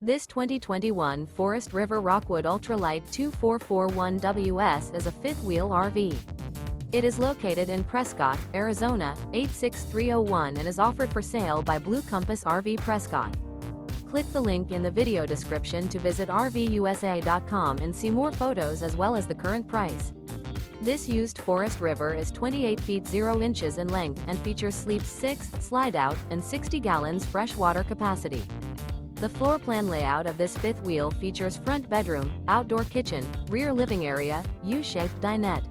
This 2021 Forest River Rockwood Ultralight 2441WS is a fifth-wheel RV. It is located in Prescott, Arizona, 86301 and is offered for sale by Blue Compass RV Prescott. Click the link in the video description to visit RVUSA.com and see more photos as well as the current price. This used Forest River is 28 feet 0 inches in length and features sleeps 6, Slideout, and 60 gallons fresh water capacity. The floor plan layout of this fifth wheel features front bedroom, outdoor kitchen, rear living area, U-shaped dinette.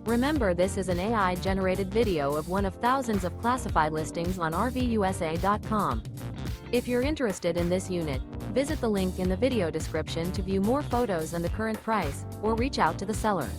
Remember, this is an AI-generated video of one of thousands of classified listings on RVUSA.com. If you're interested in this unit, visit the link in the video description to view more photos and the current price, or reach out to the seller.